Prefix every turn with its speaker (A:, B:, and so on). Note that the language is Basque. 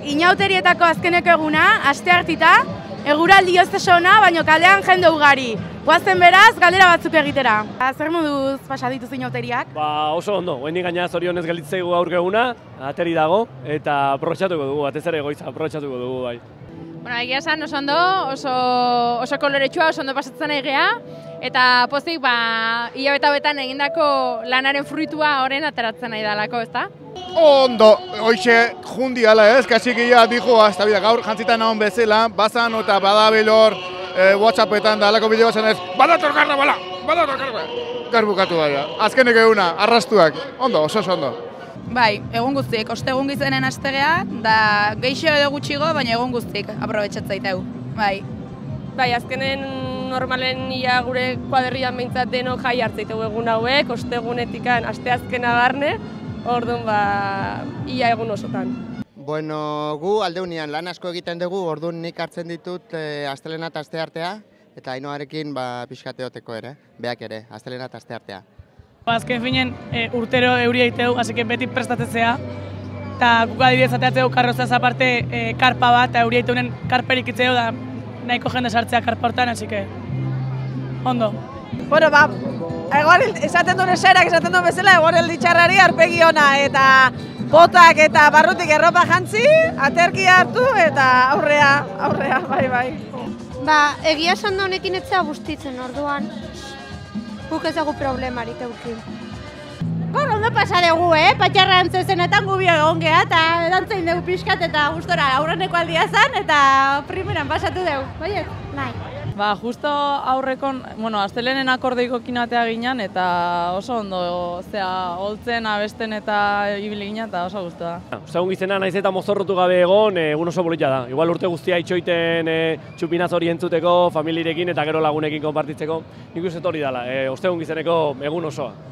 A: Inauterietako azkeneko eguna, asteartita, eguraldi ozesona, baino kalean jende ugari. Guazen beraz, galdera batzuk egitera. Zer moduz pasa dituzu inauteriak?
B: Oso ondo, hendik gaina zorionez gelditzaigu aurke eguna, ateri dago, eta aprobetxatuko dugu, batez ere goiza aprobetxatuko dugu bai.
C: Bueno, egia esan oso ondo, oso koloretsua, oso ondo pasatzen egea, eta pozik hilabete hauetan egindako lanaren fruitua horren ateratzen nahi dalako, ezta?
D: Ondo, hoxe jundi ala ez, kasik ia dijo, hasta bida gaur jantzitan nahon bezala, bazan eta badabilor WhatsAppetan da alako bideo bazen ez, badator garra, badator garra. Garbukatu daia, azkenek eguna, arrastuak, ondo, oso ondo.
E: Bai, egun guztiek, ostegun gizenen astegea, da geixo edo gutxigo, baina egun guztiek aprobetxatzaiteu, bai.
F: Bai, azkenen normalen ia gure kuaderrian behintzat denok jai hartzaiteu egun hauek, ostegunetikan asteazkena barne, orduan ia egun osotan.
G: Bueno, gu aldeunean lan asko egiten dugu, orduan nik hartzen ditut astelena eta asteartea, eta Ainoarekin pixkateoteko ere, beak ere, astelena eta asteartea.
H: Azken finen urtero euria egiteu, hasi beti prestatzea, eta guk adibidez ateatzeu karrozaz aparte karpa bat, eta euria egiteunen karperik itzeu, da nahiko jende sartzea karpa hortan, hasi ondo.
I: Bueno, egon esaten duen eserak, esaten duen bezala, egon elditxarrari arpegi ona, eta botak eta barrutik erropa jantzi, aterki hartu, eta aurrea, bai.
J: Egia esan da honekin etzea bustitzen orduan. Guk ez dugu problemarik eukin. Ondo pasa dugu, patxarra antzezenetan gubi egon geha, eta dantzein dugu pixkat eta gustora aurreneko aldia zen, eta primeran pasatu dugu, baiet? Bai.
K: Justo aurrekon, astelenen akordeiko kinatea ginen, eta oso ondo, holtzen, abesten eta ibili ginen, eta oso guztua.
B: Ostegun gizena naiz eta mozorrotu gabe egon, egun oso polita da. Igual urte guztia itxoiten txupinaz hori entzuteko, familirekin eta gero lagunekin konpartitzeko, nik uste hori dela, ostegun gizeneko egun osoa.